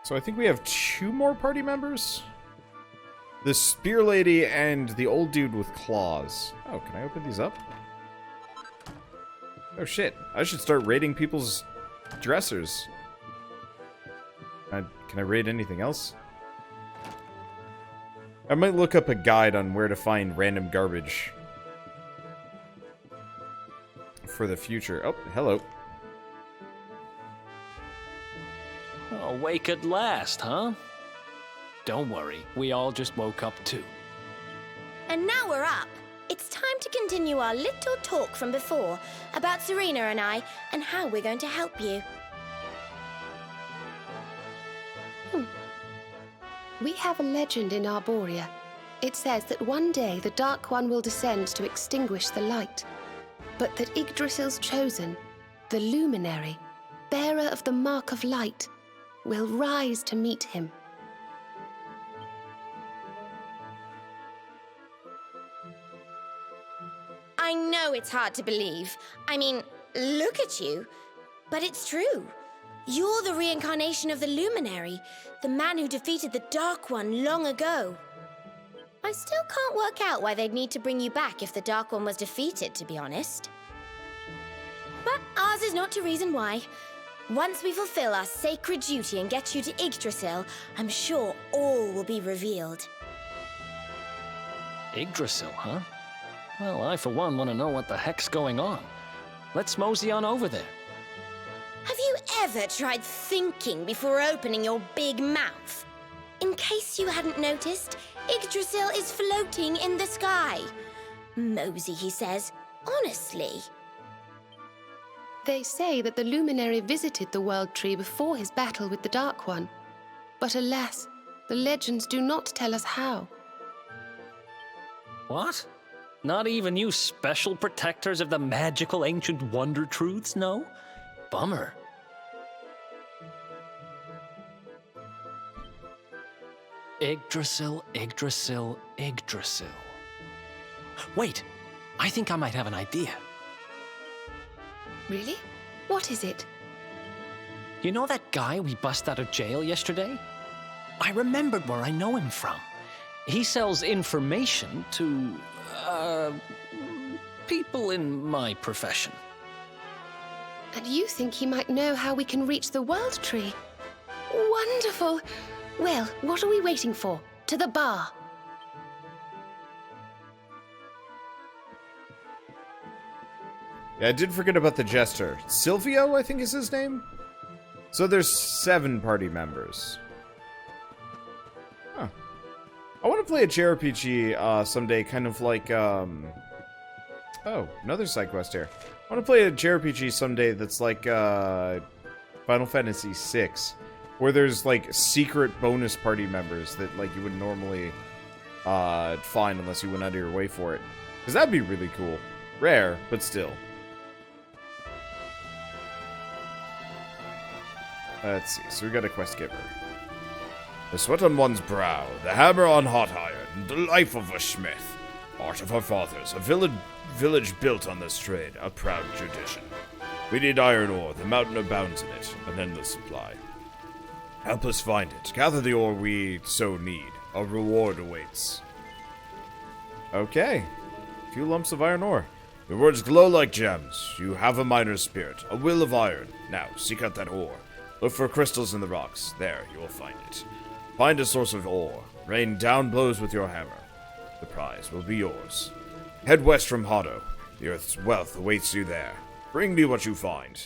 So I think we have 2 more party members? The spear lady and the old dude with claws. Oh, can I open these up? Oh shit, I should start raiding people's dressers. Can I raid anything else? I might look up a guide on where to find random garbage. For the future. Oh, hello. Awake at last, huh? Don't worry, we all just woke up too. And now we're up. It's time to continue our little talk from before about Serena and I and how we're going to help you. We have a legend in Arborea. It says that one day the Dark One will descend to extinguish the light, but that Yggdrasil's chosen, the Luminary, bearer of the Mark of Light, will rise to meet him. I know it's hard to believe. I mean, look at you. But it's true. You're the reincarnation of the Luminary, the man who defeated the Dark One long ago. I still can't work out why they'd need to bring you back if the Dark One was defeated, to be honest. But ours is not to reason why. Once we fulfill our sacred duty and get you to Yggdrasil, I'm sure all will be revealed. Yggdrasil, huh? Well, I for one want to know what the heck's going on. Let's mosey on over there. Have you ever tried thinking before opening your big mouth? In case you hadn't noticed, Yggdrasil is floating in the sky. Mosey, he says. Honestly. They say that the Luminary visited the World Tree before his battle with the Dark One. But alas, the legends do not tell us how. What? Not even you special protectors of the magical ancient wonder truths, no? Bummer. Yggdrasil, Yggdrasil, Yggdrasil. Wait, I think I might have an idea. Really? What is it? You know that guy we bust out of jail yesterday? I remembered where I know him from. He sells information to, people in my profession. And you think he might know how we can reach the World Tree? Wonderful! Well, what are we waiting for? To the bar! Yeah, I did forget about the jester. Silvio, I think is his name? So there's 7 party members. Huh. I want to play a JRPG someday, kind of like, Oh, another side quest here. I want to play a JRPG someday that's like, Final Fantasy VI, where there's, like, secret bonus party members that, like, you wouldn't normally, find unless you went out of your way for it. Because that'd be really cool. Rare, but still. Let's see, so we got a quest giver. The sweat on one's brow, the hammer on hot iron, the life of a smith. Art of our fathers, a village built on this trade, a proud tradition. We need iron ore, the mountain abounds in it, an endless supply. Help us find it, gather the ore we so need, a reward awaits. Okay, a few lumps of iron ore. Your words glow like gems, you have a miner's spirit, a will of iron. Now, seek out that ore. Look for crystals in the rocks, there you will find it. Find a source of ore, rain down blows with your hammer. The prize will be yours. Head west from Hado. The earth's wealth awaits you there. Bring me what you find.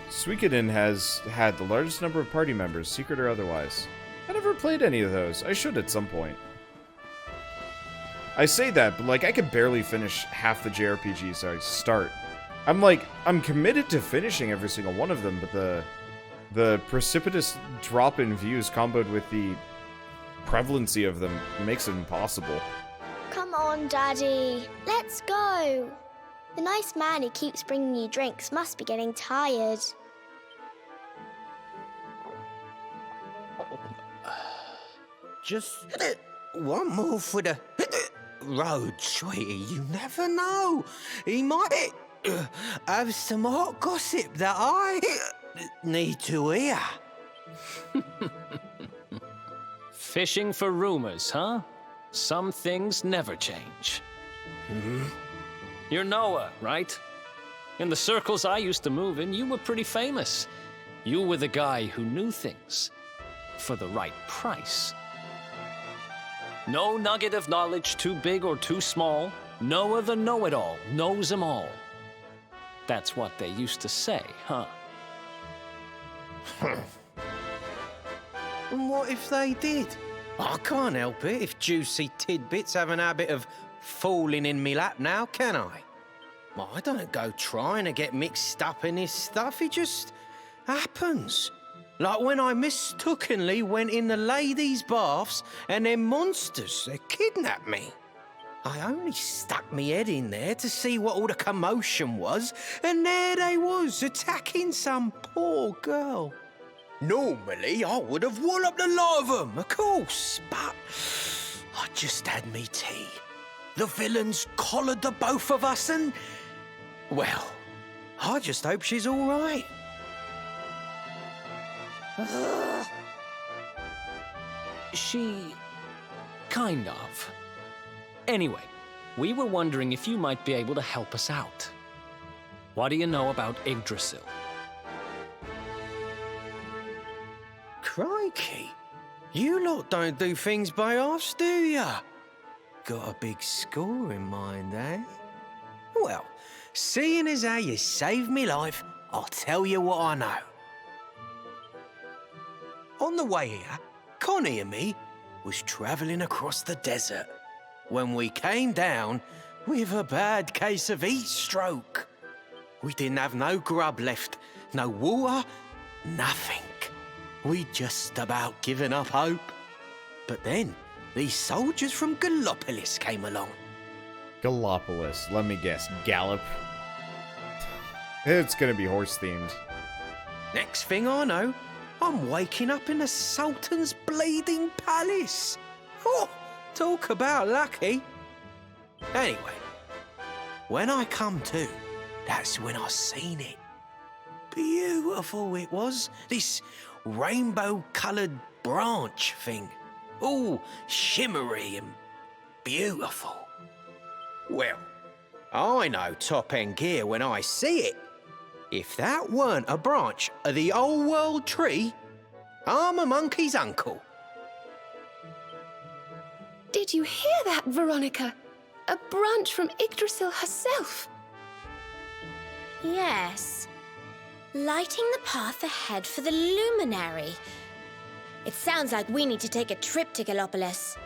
Suikoden has had the largest number of party members, secret or otherwise. I never played any of those. I should at some point. I say that, but like I could barely finish half the JRPGs I start. I'm committed to finishing every single one of them, but the precipitous drop in views comboed with the prevalency of them makes it impossible. Come on, Daddy. Let's go. The nice man who keeps bringing you drinks must be getting tired. Just one more for the road, sweetie. You never know. He might... have some hot gossip that I need to hear. Fishing for rumors, huh? Some things never change. You're Noah, right? In the circles I used to move in, you were pretty famous. You were the guy who knew things for the right price. No nugget of knowledge too big or too small. Noah the know-it-all knows them all. That's what they used to say, huh? And what if they did? I can't help it if juicy tidbits have an habit of falling in me lap now, can I? Well, I don't go trying to get mixed up in this stuff, it just happens. Like when I mistakenly went in the ladies' baths and them monsters, they kidnapped me. I only stuck me head in there to see what all the commotion was, and there they was, attacking some poor girl. Normally, I would have walloped the lot of them, of course, but I just had me tea. The villains collared the both of us and, well, I just hope she's all right. She... kind of. Anyway, we were wondering if you might be able to help us out. What do you know about Yggdrasil? Crikey, you lot don't do things by halves, do ya? Got a big score in mind, eh? Well, seeing as how you saved me life, I'll tell you what I know. On the way here, Connie and me was travelling across the desert when we came down with a bad case of heat stroke. We didn't have no grub left, no water, nothing. We'd just about given up hope. But then, these soldiers from Gallopolis came along. Gallopolis. Let me guess. Gallop. It's gonna be horse-themed. Next thing I know, I'm waking up in the Sultan's bleeding palace. Oh, talk about lucky. Anyway, when I come to, that's when I seen it. Beautiful it was, this rainbow-coloured branch thing. All shimmery and beautiful. Well, I know top-end gear when I see it. If that weren't a branch of the old world tree, I'm a monkey's uncle. Did you hear that, Veronica? A branch from Yggdrasil herself. Yes. Lighting the path ahead for the luminary. It sounds like we need to take a trip to Gallopolis.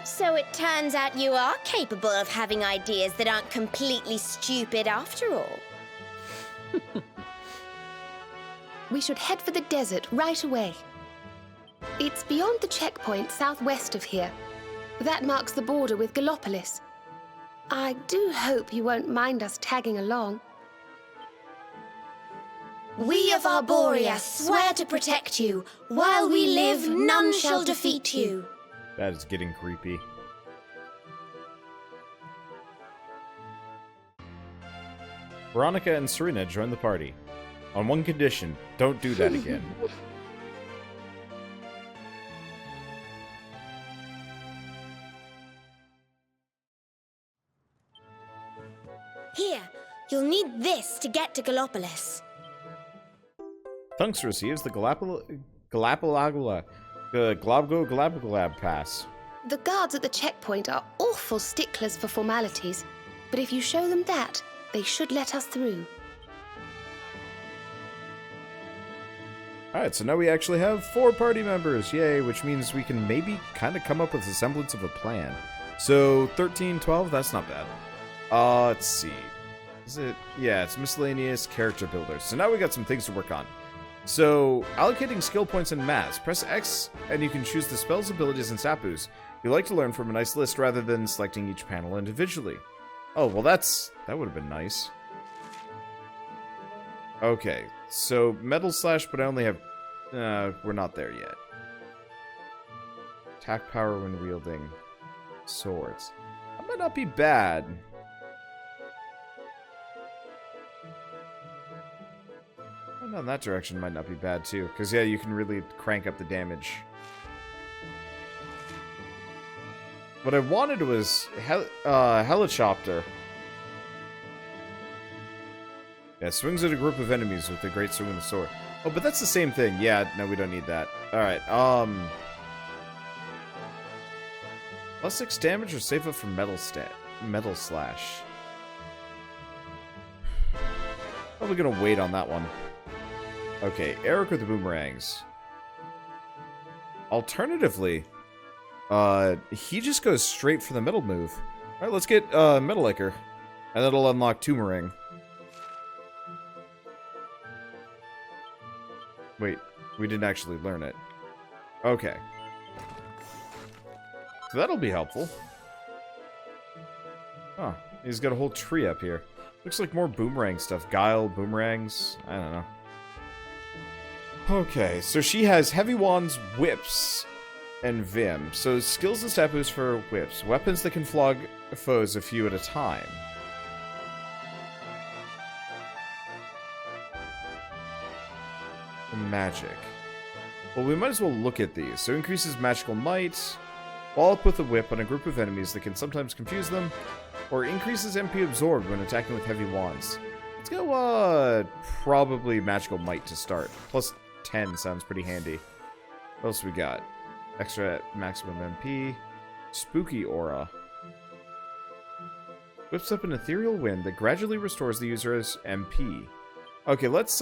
So it turns out you are capable of having ideas that aren't completely stupid after all. We should head for the desert right away. It's beyond the checkpoint southwest of here. That marks the border with Gallopolis. I do hope you won't mind us tagging along. We of Arborea swear to protect you. While we live, none shall defeat you. That is getting creepy. Veronica and Serena join the party. On one condition, don't do that again. Here, you'll need this to get to Gallopolis. Tunks receives the Galapagolab pass. The guards at the checkpoint are awful sticklers for formalities, but if you show them that, they should let us through. Alright, so now we actually have 4 party members, yay, which means we can maybe kind of come up with a semblance of a plan. So, 13, 12, that's not bad. Let's see. Is it? Yeah, it's miscellaneous character builder. So now we got some things to work on. So, allocating skill points in mass. Press X and you can choose the spells, abilities, and sapus you like to learn from a nice list rather than selecting each panel individually. Oh, well that would have been nice. Okay, so metal slash, but I only have... we're not there yet. Attack power when wielding swords. That might not be bad. And on that direction might not be bad, too. Because, yeah, you can really crank up the damage. What I wanted was Helicopter. Yeah, swings at a group of enemies with a great swing with the sword. Oh, but that's the same thing. Yeah, no, we don't need that. Alright, +6 damage or save up for Metal Slash. Probably gonna wait on that one. Okay, Eric with the boomerangs. Alternatively, he just goes straight for the metal move. Alright, let's get Metal Licker. And that'll unlock Toomerang. Wait, we didn't actually learn it. Okay. So that'll be helpful. Oh, he's got a whole tree up here. Looks like more boomerang stuff. Guile, boomerangs, I don't know. Okay, so she has heavy wands, whips, and Vim. So skills and stat boosts for whips. Weapons that can flog foes a few at a time. Magic. Well, we might as well look at these. So increases magical might. Wall up with a whip on a group of enemies that can sometimes confuse them. Or increases MP absorbed when attacking with heavy wands. Let's go, probably magical might to start. Plus 10 sounds pretty handy. What else we got? Extra maximum MP. Spooky aura. Whips up an ethereal wind that gradually restores the user's MP. Okay, let's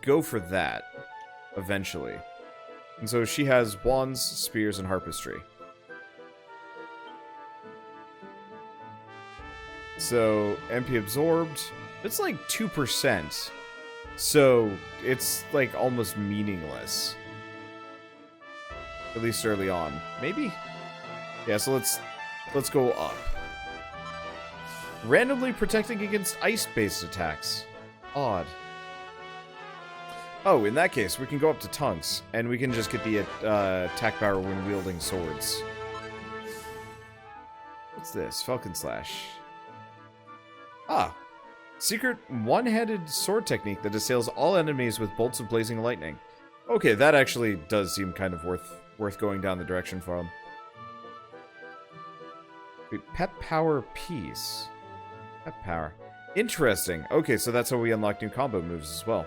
go for that. Eventually. And so she has wands, spears, and harpistry. So, MP absorbed. It's like 2%. So, it's like almost meaningless. At least early on. Maybe? Yeah, so let's go up. Randomly protecting against ice-based attacks. Odd. Oh, in that case, we can go up to Tunks, and we can just get the attack power when wielding swords. What's this? Falcon Slash. Ah. Secret one-handed sword technique that assails all enemies with bolts of blazing lightning. Okay, that actually does seem kind of worth going down the direction for him. Wait, Pep Power Piece. Pep Power. Interesting. Okay, so that's how we unlock new combo moves as well.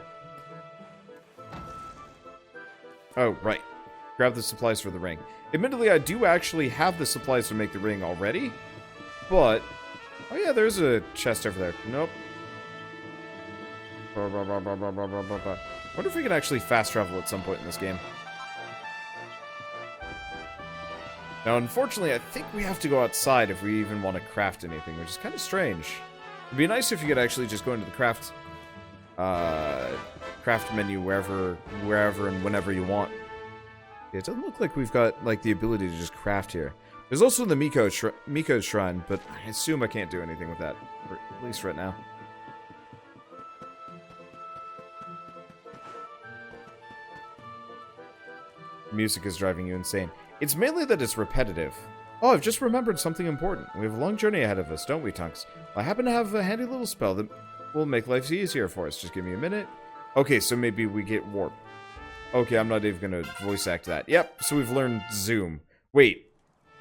Oh, right. Grab the supplies for the ring. Admittedly, I do actually have the supplies to make the ring already, but... Oh yeah, there's a chest over there. Nope. Wonder if we can actually fast travel at some point in this game. Now, unfortunately, I think we have to go outside if we even want to craft anything, which is kind of strange. It'd be nice if you could actually just go into the craft menu wherever and whenever you want. Yeah, it doesn't look like we've got like the ability to just craft here. There's also the Miko's Shrine, but I assume I can't do anything with that, or at least right now. Music is driving you insane. It's mainly that it's repetitive. Oh, I've just remembered something important. We have a long journey ahead of us, don't we, Tunks? I happen to have a handy little spell that will make life easier for us. Just give me a minute. Okay, so maybe we get warp. Okay, I'm not even going to voice act that. Yep, so we've learned Zoom. Wait,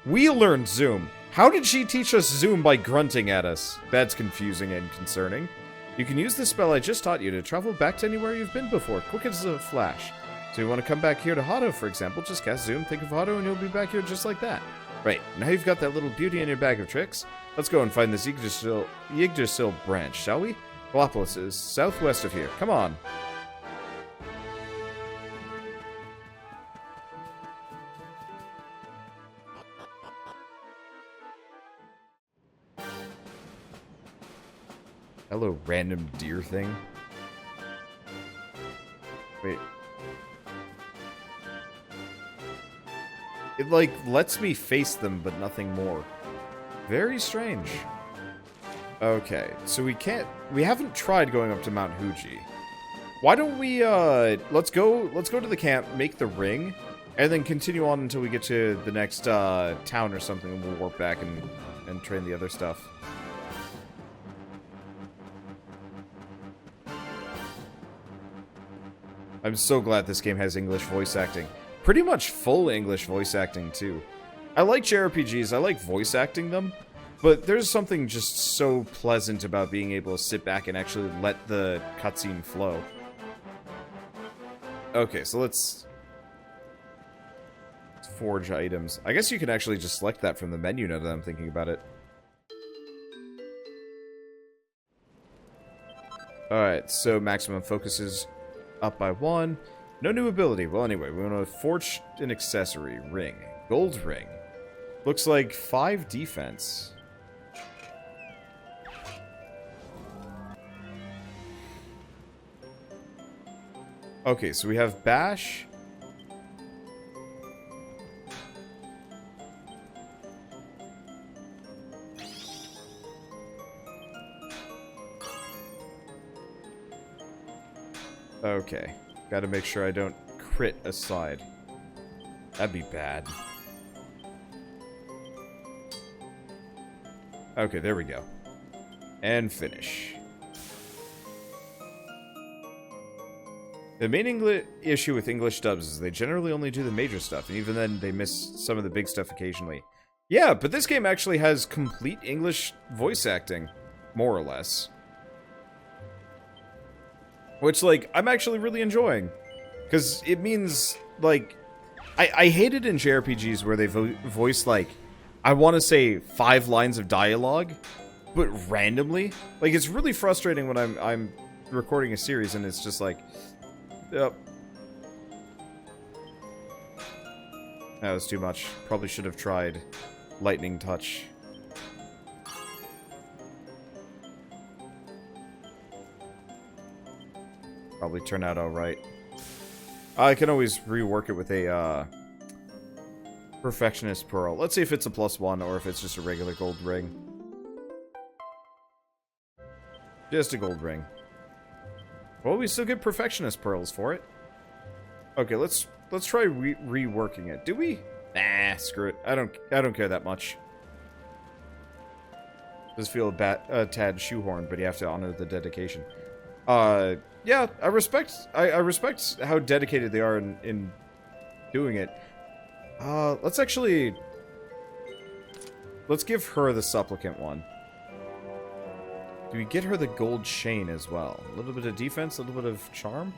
we learned Zoom. How did she teach us Zoom by grunting at us? That's confusing and concerning. You can use the spell I just taught you to travel back to anywhere you've been before, quick as a flash. So you want to come back here to Hado, for example, just cast Zoom, think of Hado, and you'll be back here just like that. Right, now you've got that little beauty in your bag of tricks. Let's go and find this Yggdrasil branch, shall we? Galapagos is southwest of here. Come on. Hello, random deer thing. Wait. It, like, lets me face them, but nothing more. Very strange. Okay, so we haven't tried going up to Mount Fuji. Why don't we, let's go to the camp, make the ring, and then continue on until we get to the next, town or something, and we'll warp back and train the other stuff. I'm so glad this game has English voice acting. Pretty much full English voice acting, too. I like JRPGs, I like voice acting them, but there's something just so pleasant about being able to sit back and actually let the cutscene flow. Okay, so let's forge items. I guess you can actually just select that from the menu now that I'm thinking about it. Alright, so maximum focus is up by 1. No new ability. Well, anyway, we want to forge an accessory. Ring. Gold ring. Looks like 5 defense. Okay, so we have bash. Okay. Gotta make sure I don't crit aside. That'd be bad. Okay, there we go. And finish. The main issue with English dubs is they generally only do the major stuff, and even then they miss some of the big stuff occasionally. Yeah, but this game actually has complete English voice acting, more or less. Which, like, I'm actually really enjoying. Because it means, like... I hate it in JRPGs where they voice, like... I want to say 5 lines of dialogue, but randomly. Like, it's really frustrating when I'm recording a series and it's just like... Yep. That was too much. Probably should have tried lightning touch. Probably turn out alright. I can always rework it with a, Perfectionist Pearl. Let's see if it's a +1 or if it's just a regular gold ring. Just a gold ring. Well, we still get Perfectionist Pearls for it. Okay, let's try reworking it. Do we? Nah, screw it. I don't care that much. Does feel a tad shoehorned, but you have to honor the dedication. Yeah, I respect how dedicated they are in doing it. Let's give her the supplicant one. Do we get her the gold chain as well? A little bit of defense, a little bit of charm?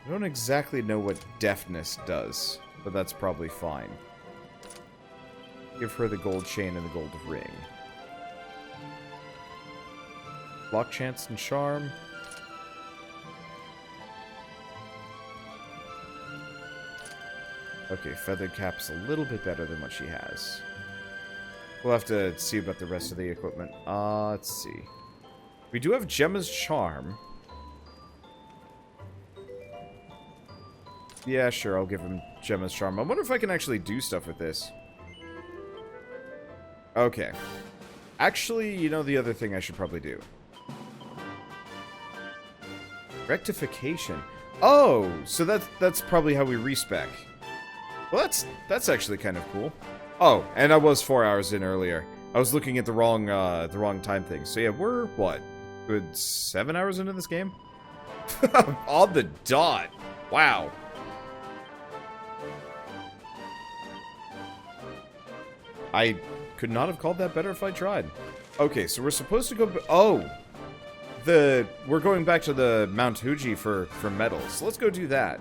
I don't exactly know what deafness does, but that's probably fine. Give her the gold chain and the gold ring. Block chance and charm. Okay, feathered cap's a little bit better than what she has. We'll have to see about the rest of the equipment. Let's see. We do have Gemma's charm. Yeah, sure, I'll give him Gemma's charm. I wonder if I can actually do stuff with this. Okay. Actually, you know the other thing I should probably do. Rectification. Oh, so that's probably how we respec. Well, that's actually kind of cool. Oh, and I was 4 hours in earlier. I was looking at the wrong time thing. So yeah, we're what? Good 7 hours into this game? On the dot. Wow. I could not have called that better if I tried. Okay, so we're supposed to go... Oh! We're going back to the Mount Fuji for medals. So let's go do that.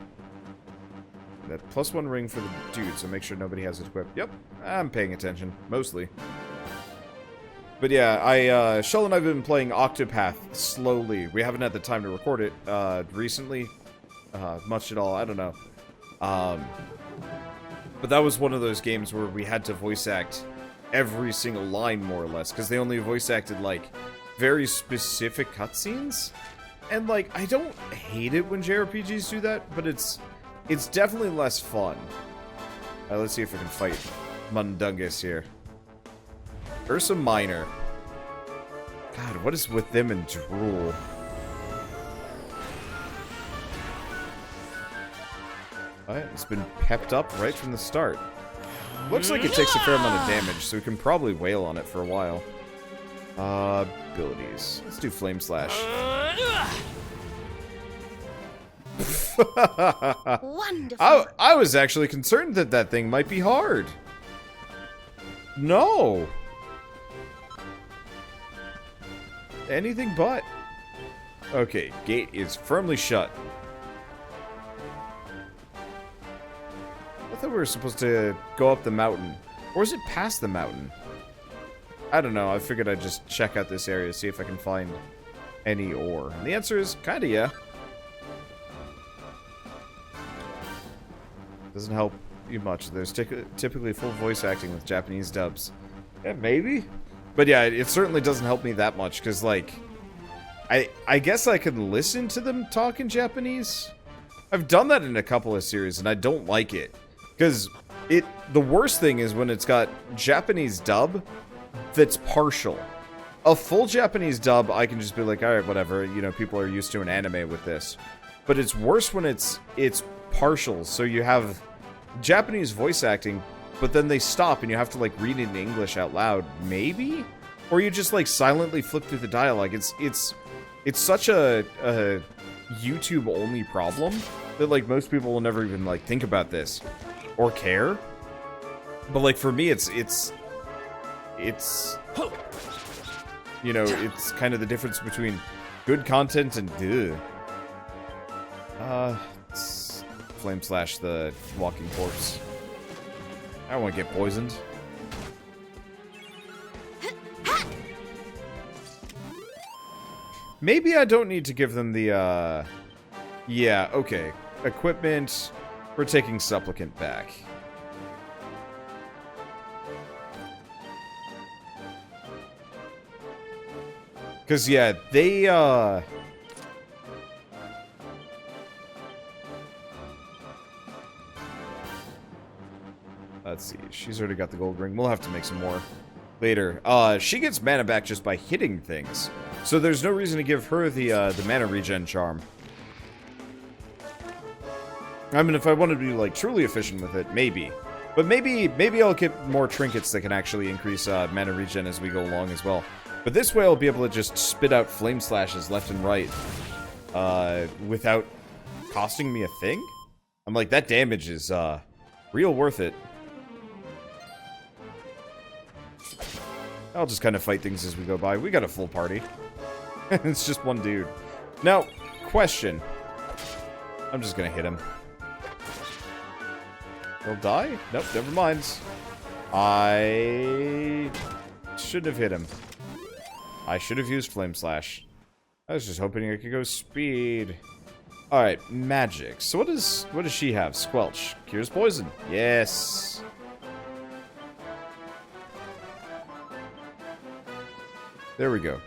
That +1 ring for the dude, so make sure nobody has it equipped. Yep, I'm paying attention. Mostly. But yeah, Shell and I have been playing Octopath slowly. We haven't had the time to record it recently. Much at all, I don't know. But that was one of those games where we had to voice act every single line, more or less, because they only voice acted, like, very specific cutscenes. And, like, I don't hate it when JRPGs do that, but it's definitely less fun. Let's see if we can fight Mundungus here. Ursa Minor. God, what is with them and drool? Alright, it's been pepped up right from the start. Looks like it takes a fair amount of damage, so we can probably wail on it for a while. Abilities. Let's do Flame Slash. Wonderful. I was actually concerned that that thing might be hard. No. Anything but. Okay, gate is firmly shut. I thought we were supposed to go up the mountain. Or is it past the mountain? I don't know. I figured I'd just check out this area, see if I can find any ore. And the answer is kinda yeah. Doesn't help you much. There's typically full voice acting with Japanese dubs. Yeah, maybe? But yeah, it certainly doesn't help me that much, because, like, I guess I can listen to them talk in Japanese. I've done that in a couple of series, and I don't like it. Because the worst thing is when it's got Japanese dub that's partial. A full Japanese dub, I can just be like, alright, whatever, you know, people are used to an anime with this. But it's worse when it's partial, so you have Japanese voice acting, but then they stop and you have to, like, read it in English out loud, maybe? Or you just, like, silently flip through the dialogue. It's such a YouTube-only problem that, like, most people will never even, like, think about this or care. But, like, for me, it's you know, it's kind of the difference between good content and let's Flame Slash the walking corpse. I don't want to get poisoned. Maybe I don't need to give them the, yeah, okay. Equipment, we're taking Supplicant back. Because, yeah, they, let's see, she's already got the gold ring. We'll have to make some more later. She gets mana back just by hitting things. So there's no reason to give her the mana regen charm. I mean, if I wanted to be, like, truly efficient with it, maybe. But maybe I'll get more trinkets that can actually increase mana regen as we go along as well. But this way I'll be able to just spit out flame slashes left and right without costing me a thing. I'm like, that damage is real worth it. I'll just kind of fight things as we go by. We got a full party. It's just one dude. Now, question. I'm just gonna hit him. He'll die? Nope, never mind. I should have hit him. I should have used Flame Slash. I was just hoping I could go speed. Alright, magic. So what does she have? Squelch. Cures poison. Yes. There we go.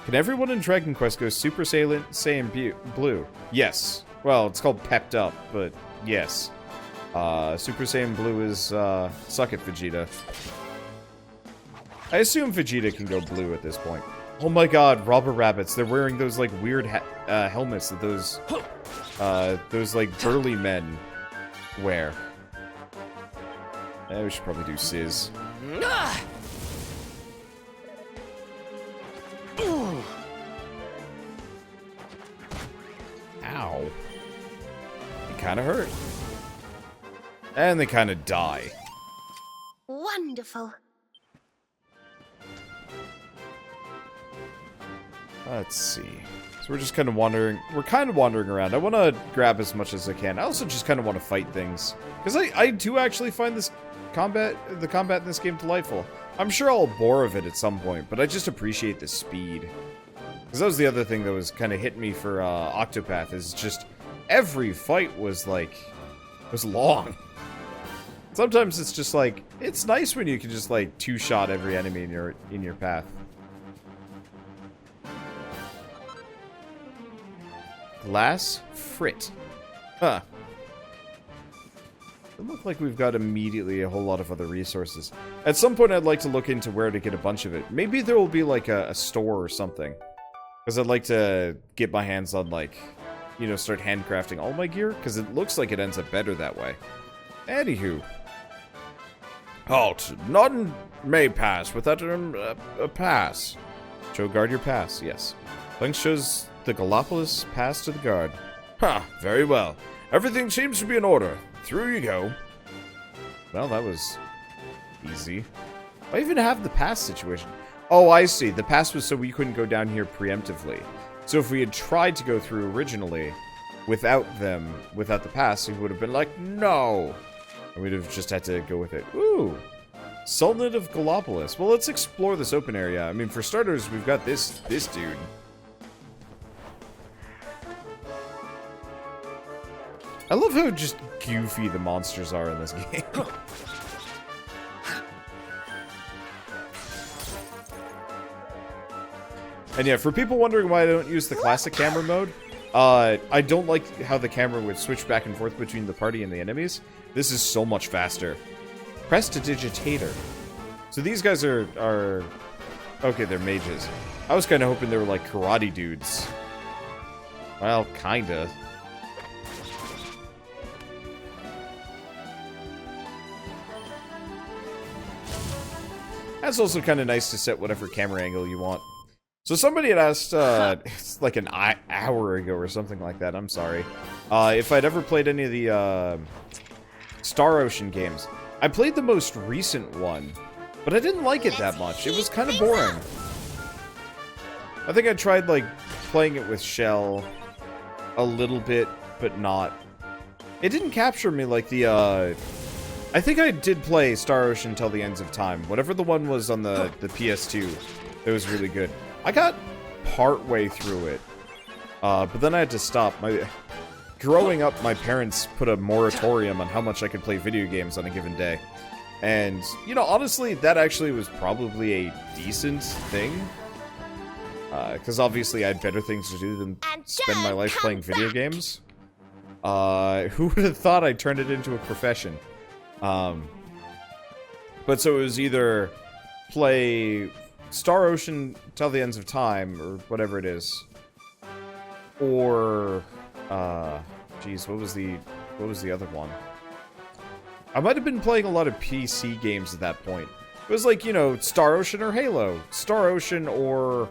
Can everyone in Dragon Quest go Super Saiyan Blue? Yes. Well, it's called Pepped Up, but yes. Super Saiyan Blue is, suck it, Vegeta. I assume Vegeta can go blue at this point. Oh my god, robber rabbits. They're wearing those, like, weird helmets that those, like, burly men wear. We should probably do Sizz. Ow. It kinda hurt. And they kinda die. Wonderful. Let's see. So we're just kind of wandering. We're kind of wandering around. I want to grab as much as I can. I also just kind of want to fight things. Because I do actually find the combat in this game delightful. I'm sure I'll bore of it at some point, but I just appreciate the speed. Because that was the other thing that was kind of hitting me for Octopath, is just every fight was long. Sometimes it's just like, it's nice when you can just like two-shot every enemy in your path. Glass Frit. Huh. Doesn't look like we've got immediately a whole lot of other resources. At some point I'd like to look into where to get a bunch of it. Maybe there will be like a store or something. Because I'd like to get my hands on, like, you know, start handcrafting all my gear. Because it looks like it ends up better that way. Anywho. Halt! None may pass without a pass. Show guard your pass, yes. Link shows the Gallipolis pass to the guard. Ha! Very well. Everything seems to be in order. Through you go. Well, that was easy. I even have the pass situation. Oh, I see. The pass was so we couldn't go down here preemptively. So if we had tried to go through originally without the pass, he would have been like, no! And we'd have just had to go with it. Ooh! Sultanate of Gallipolis. Well, let's explore this open area. I mean, for starters, we've got this dude. I love how just goofy the monsters are in this game. And yeah, for people wondering why I don't use the classic camera mode, I don't like how the camera would switch back and forth between the party and the enemies. This is so much faster. Prestidigitator. So these guys are... Okay, they're mages. I was kind of hoping they were like karate dudes. Well, kinda. That's also kind of nice to set whatever camera angle you want. So somebody had asked, it's like an hour ago or something like that, I'm sorry, if I'd ever played any of the Star Ocean games. I played the most recent one, but I didn't like it that much. It was kind of boring. I think I tried, like, playing it with Shell a little bit, but not. It didn't capture me like the, I think I did play Star Ocean Till the Ends of Time. Whatever the one was on the PS2, it was really good. I got part way through it, but then I had to stop. Growing up, my parents put a moratorium on how much I could play video games on a given day. And, you know, honestly, that actually was probably a decent thing. Because obviously I had better things to do than spend my life playing video games. Who would have thought I turned it into a profession? But so it was either play Star Ocean Till the Ends of Time, or whatever it is, or, geez, what was the other one? I might have been playing a lot of PC games at that point. It was like, you know, Star Ocean or Halo. Star Ocean or...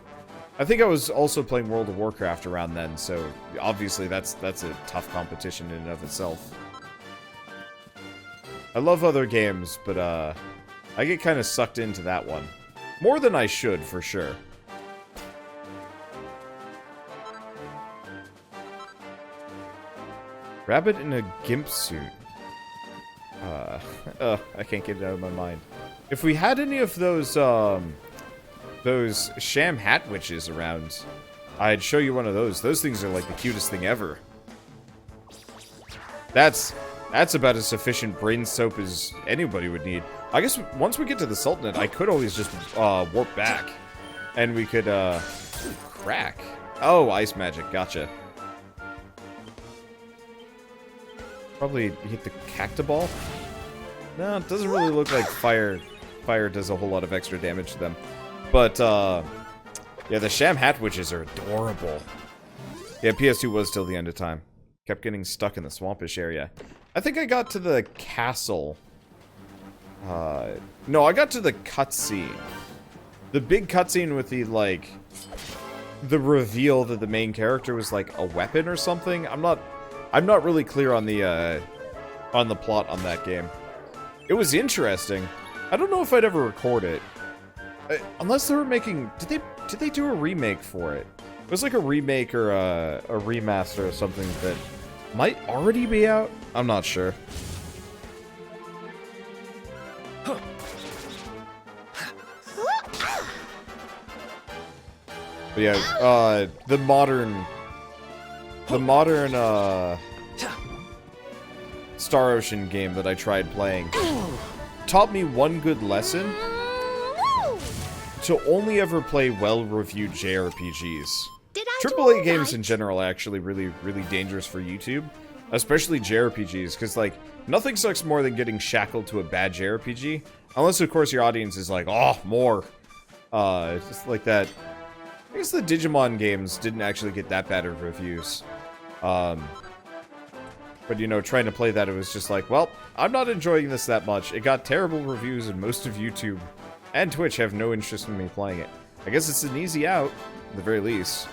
I think I was also playing World of Warcraft around then, so obviously that's a tough competition in and of itself. I love other games, but I get kind of sucked into that one. More than I should, for sure. Rabbit in a gimp suit. I can't get it out of my mind. If we had any of those sham hat witches around, I'd show you one of those. Those things are like the cutest thing ever. That's about as sufficient brain soap as anybody would need. I guess once we get to the Sultanate, I could always just warp back. And we could, crack. Oh, ice magic, gotcha. Probably hit the Cactoball? No, it doesn't really look like fire does a whole lot of extra damage to them. But, yeah, the sham hat witches are adorable. Yeah, PS2 was till the end of time. Kept getting stuck in the swampish area. I think I got to the castle. No, I got to the cutscene. The big cutscene with the, like, the reveal that the main character was, like, a weapon or something. I'm not really clear on the plot on that game. It was interesting. I don't know if I'd ever record it. Unless they were making... Did they do a remake for it? It was like a remake or a remaster or something that might already be out? I'm not sure. But yeah, the modern Star Ocean game that I tried playing taught me one good lesson: to only ever play well-reviewed JRPGs. AAA games in general are actually really, really dangerous for YouTube, especially JRPGs, because, like, nothing sucks more than getting shackled to a bad JRPG, unless, of course, your audience is like, oh, more. Just like that. I guess the Digimon games didn't actually get that bad of reviews. But, you know, trying to play that, it was just like, well, I'm not enjoying this that much. It got terrible reviews, and most of YouTube and Twitch have no interest in me playing it. I guess it's an easy out, at the very least.